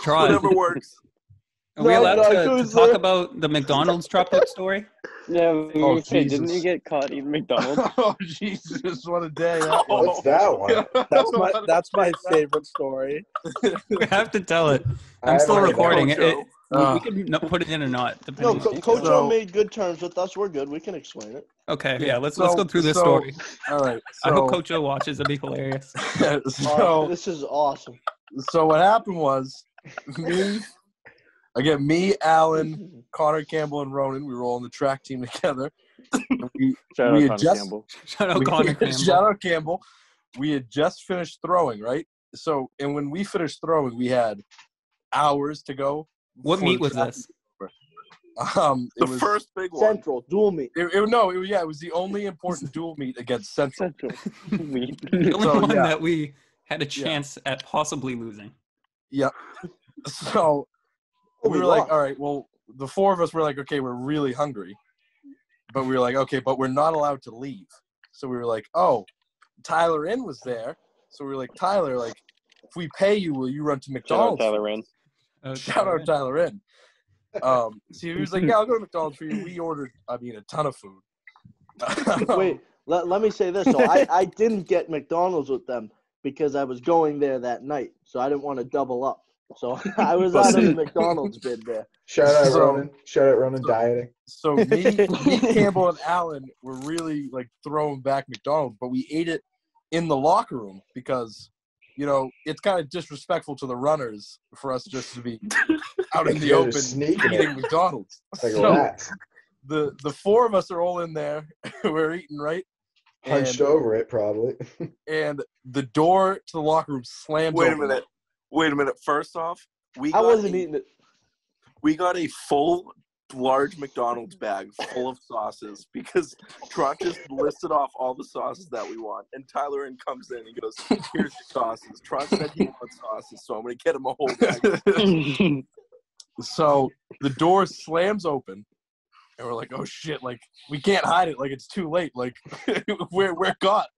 Try. Whatever works. Are we allowed to talk about the McDonald's dropout story? Yeah, didn't Jesus. you get caught eating McDonald's? Oh, Jesus, what a day. That was. What's that one? That's my favorite story. We have to tell it. I I'm still haven't heard recording that. it. We can put it in or not. No, Depending on Coach So- O made good terms with us. We're good. We can explain it. Okay, yeah, let's So- go through this so- story. All right. I hope Coach O watches. That'd be hilarious. This is awesome. So what happened was me, Alan, Connor Campbell, and Ronan, we were all on the track team together. Shout We out had Connor Campbell. Shout out Connor Campbell. Shout out Campbell. We had just finished throwing, right? So, and when we finished throwing, we had hours to go. What before meet the was track this? It was First big one. Central, dual meet. It was the only important dual meet against Central. Meat. The only So, one yeah. that we had a chance at possibly losing. Yep. So we were like, all right, well, the four of us were like, okay, we're really hungry. But we were like, okay, but we're not allowed to leave. So we were like, oh, Tyler Inn was there. So we were like, Tyler, like, if we pay you, will you run to Shout out McDonald's? Tyler Inn. Shout out Tyler Inn. So he was like, yeah, I'll go to McDonald's for you. We ordered, a ton of food. Wait, let me say this. So I didn't get McDonald's with them because I was going there that night. So I didn't want to double up. So I was out of the McDonald's bid there. Shout out So- Ronan. Shout out Ronan dieting. So me, Campbell, and Alan were really like throwing back McDonald's, but we ate it in the locker room because, it's kind of disrespectful to the runners for us just to be out in the You're open sneaking eating it. McDonald's. Like a So rat. the four of us are all in there. We're eating, right? Hunched over it, probably. And the door to the locker room slams Wait a open. minute. First off, I wasn't eating it. we got a full large McDonald's bag full of sauces because Trot just listed off all the sauces that we want. And Tyler in comes in and goes, here's your sauces. Trot said he wants sauces, so I'm going to get him a whole bag. So the door slams open, and we're like, "Oh shit! Like we can't hide it. Like it's too late. Like we're caught."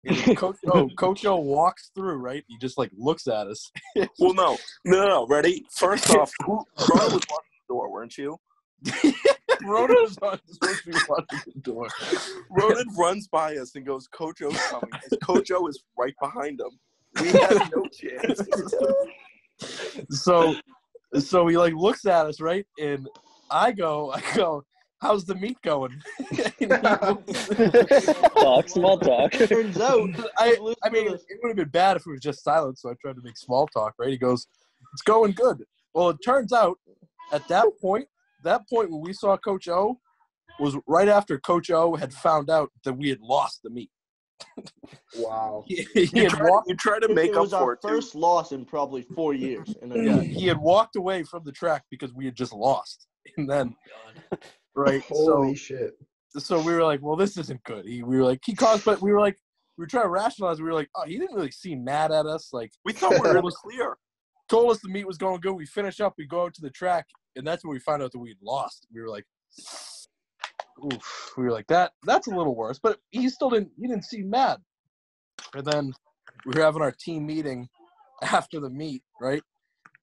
And Coach O walks through. Right? He just like looks at us. Well, no. Ready? First off, Rona was watching the door, weren't you? Ronan was supposed to be watching the door. Ronan runs by us and goes, Coach O's coming. His Coach O is right behind him. We had no chance. So he like looks at us, right? And I go, how's the meat going? Small talk. Turns out, I mean, it would have been bad if it was just silent, so I tried to make small talk, right? He goes, it's going good. Well, it turns out at that point when we saw Coach O was right after Coach O had found out that we had lost the meet. Wow. He You had walked, try to it make up was for our it, too. first loss in probably 4 years. he had walked away from the track because we had just lost. And then, right, Holy shit. so we were like, well, this isn't good. We were like, he caused, but we were trying to rationalize. We were like, oh, he didn't really seem mad at us. Like, We thought we were in the clear. told us the meet was going good. We finish up, we go out to the track, and that's when we found out that we had lost. We were like, oof. We were like, that's a little worse. But he didn't seem mad. And then we were having our team meeting after the meet, right?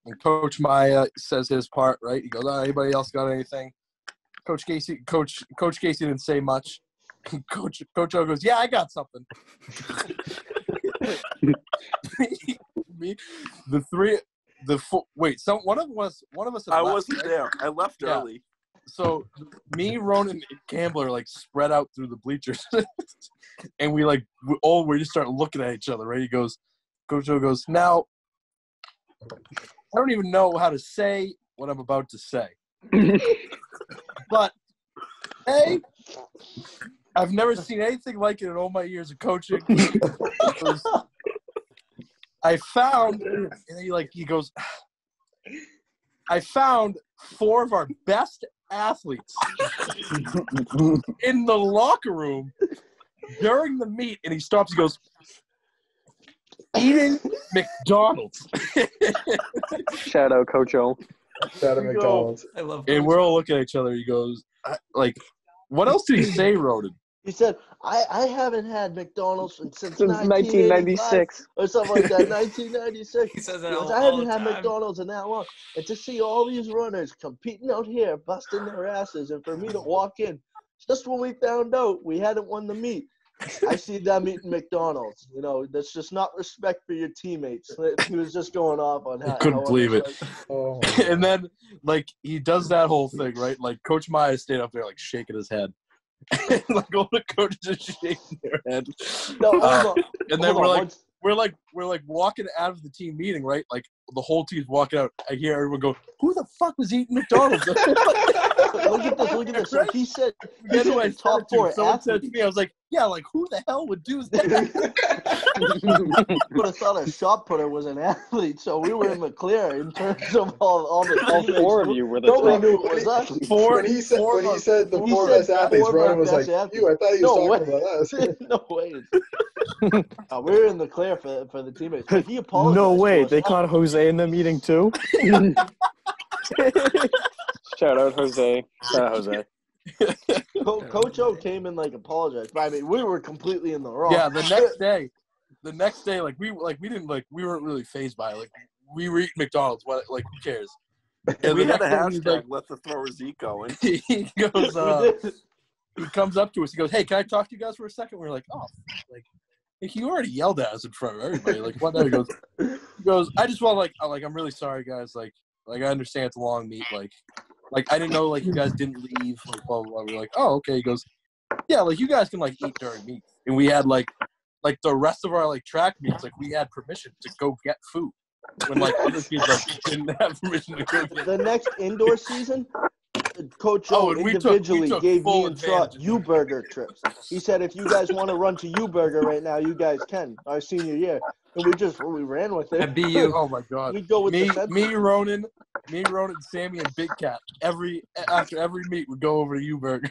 And Coach Maya says his part, right? He goes, anybody else got anything? Coach Casey didn't say much. Coach O goes, yeah, I got something. One of us. Had I left, wasn't right? there. I left Yeah. early. So me, Ronan, and Campbell are like spread out through the bleachers, and we just start looking at each other. Right? Coach O goes, now I don't even know how to say what I'm about to say, but hey, I've never seen anything like it in all my years of coaching. I found, and he goes, I found 4 of our best athletes in the locker room during the meet, and he stops. He goes, eating McDonald's. Shout out Coach O. Shout out McDonald's. I love And we're all looking at each other. He goes, like, what else did he say, Roden? He said, I haven't had McDonald's since 1996. or something like that, 1996. He says that He goes, all I haven't the had time. McDonald's in that long. And to see all these runners competing out here, busting their asses, and for me to walk in, just when we found out we hadn't won the meet, I see them eating McDonald's. You know, that's just not respect for your teammates. He was just going off on how. Couldn't believe it. Oh, my God. And then, like, he does that whole thing, right? Like, Coach Maya stayed up there, like, shaking his head. And, like, all the coaches just shaking their head. No, hold on. And then Hold on, we're like walking out of the team meeting, right? Like, the whole team's walking out. I hear everyone go, "Who the fuck was eating McDonald's?" Look at this. So he said, That's who I said top it to. 4 Someone said athletes. to me, I was like, "Yeah, like who the hell would do that?" Would have thought a shot putter was an athlete, so we were in the clear in terms of all the All teammates. 4 of you were the Nobody top. knew it was us. When he said the He 4 said best athletes, 4 Ronan was best like, athletes. "You, I thought he was No talking about us." No way. We were in the clear for the teammates. But he apologized. No way, to us. they caught Jose in the meeting too? Shout out Jose. Shout out Jose. Coach O came and like apologized. But I mean, we were completely in the wrong. Yeah, the next day, like we weren't really fazed by it. Like we were eating McDonald's. What? Like who cares? And we the had a next day, he's hashtag, like- let the thrower Zeke go. And he goes, he comes up to us. He goes, "Hey, can I talk to you guys for a second?" We're like, "Oh, like you already yelled at us in front of everybody. Like what?" He goes, "I just want like I'm really sorry, guys. Like I understand it's a long meet. Like I didn't know like you guys didn't leave. Like blah blah blah." We're like, "Oh, okay." He goes, "Yeah, like you guys can like eat during meet." And we had like the rest of our like track meets, like we had permission to go get food when like other kids like didn't have permission to go get. The next indoor season, Coach O And we individually took gave full me and Trot advantage. U-Burger trips. He said, if you guys want to run to U-Burger right now, you guys can. Our senior year, and we ran with At it. BU. Oh my god. We go with Me, the fence. Ronan, Sammy, and Big Cat. After every meet, would go over to U-Burger.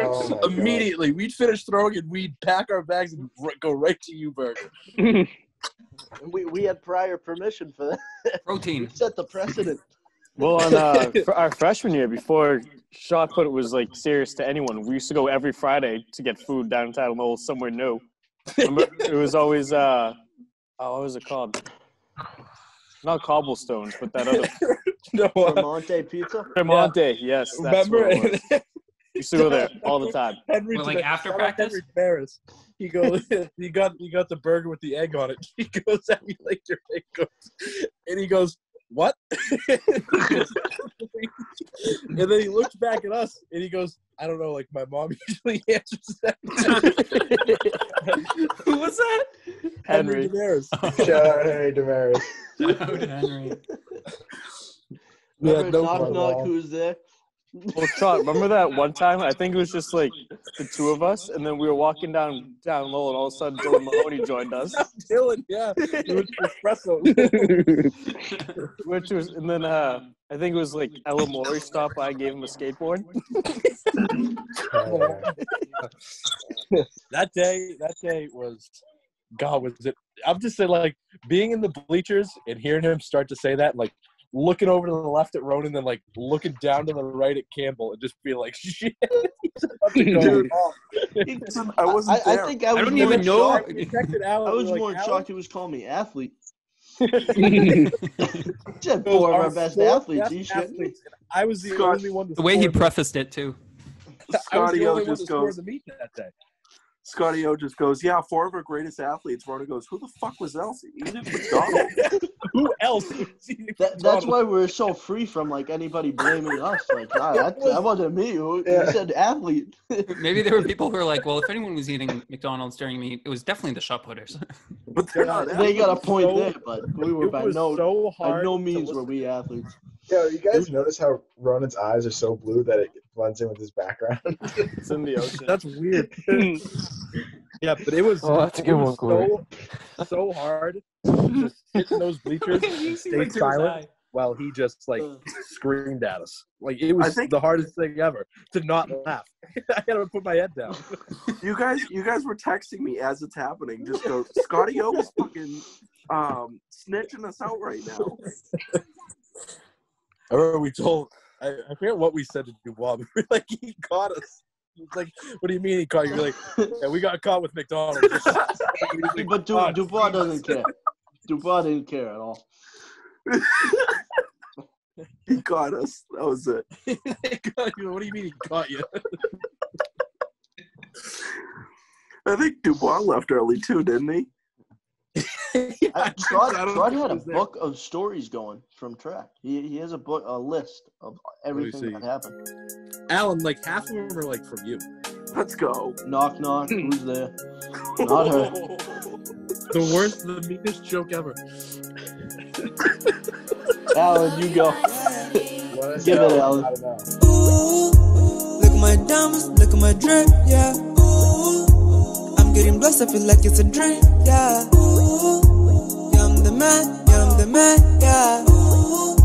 Oh my God. Immediately, we'd finish throwing and we'd pack our bags and go right to U-Burger. We had prior permission for that. Protein. We set the precedent. Well, on our freshman year, before shot put was like serious to anyone, we used to go every Friday to get food downtown Lowell somewhere new. Remember, it was always what was it called? Not Cobblestones, but that other No, Vermonte pizza. Tremonte. Yes, that's remember? what it was. We used to go there all the time. Henry, Well, like after shout out practice? Henry Ferris. He goes, you got the burger with the egg on it. He goes, "Have you liked your egg?" And he goes, "What?" And then he looks back at us and he goes, "I don't know. Like my mom usually answers that." Who was that? Henry Henry. Damaris. Shout out Henry Damaris. Shout out to Henry. Yeah, Remember, no knock, problem. knock, who's there? Well, Trot, remember that one time? I think it was just like the two of us, and then we were walking down Lowell, and all of a sudden Dylan Mahoney joined us. Dylan, yeah, it was espresso. Which was, and then I think it was like Ella Maury stopped by, gave him a skateboard. That day was, God, was it? I'm just saying, like being in the bleachers and hearing him start to say that, like looking over to the left at Ronan, then like looking down to the right at Campbell, and just being like, "Shit, he's about to go Dude, off." I wasn't I there. think I was don't more even know. shocked. We texted Alan, I was we were more like, in "Alan, shock he was calling me athlete. those Said 4 of are our best 4 athletes. best You shouldn't. athletes, and I was the Scott, only one to The way he score. prefaced it too. I was Scotty the O only one to just score goes. the meet that day. Scotty O just goes, "Yeah, 4 of our greatest athletes." Rona goes, "Who the fuck was else eating McDonald's?" Who else was eating That's McDonald's? why we're so free from like anybody blaming us. Like, that wasn't me. You said athlete. Maybe there were people who were like, well, if anyone was eating McDonald's during me, it was definitely the shot putters. But they're not They got a athletes. point so- there, but we were It by was so by hard no to means were listen we to. athletes. Yo, you guys notice how Ronan's eyes are so blue that it blends in with his background? It's in the ocean. That's weird. Yeah, but it was, Oh, that's a it good was one, so hard to sit in those bleachers and stay silent while he just like screamed at us. Like it was the hardest thing ever to not laugh. I had to put my head down. You guys were texting me as it's happening. Just go, Scotty O is fucking snitching us out right now. I remember we told, I forget what we said to Dubois, but like he caught us It's like, what do you mean he caught you? You're like, yeah, we got caught with McDonald's. But Dubois doesn't care. Dubois didn't care at all. He caught us. That was it. What do you mean he caught you? I think Dubois left early too, didn't he? Trot had a book of stories going from track. He has a list of everything that happened. Alan, like half of them are like from you. Let's go. Knock knock. Who's there? Not her. The worst, the meanest joke ever. Alan, you go. Give it, Alan. I don't know. Ooh, look at my diamonds, look at my drip, yeah. Ooh, I'm getting blessed, I feel like it's a dream, yeah. Ooh, yeah, I'm the man, yeah.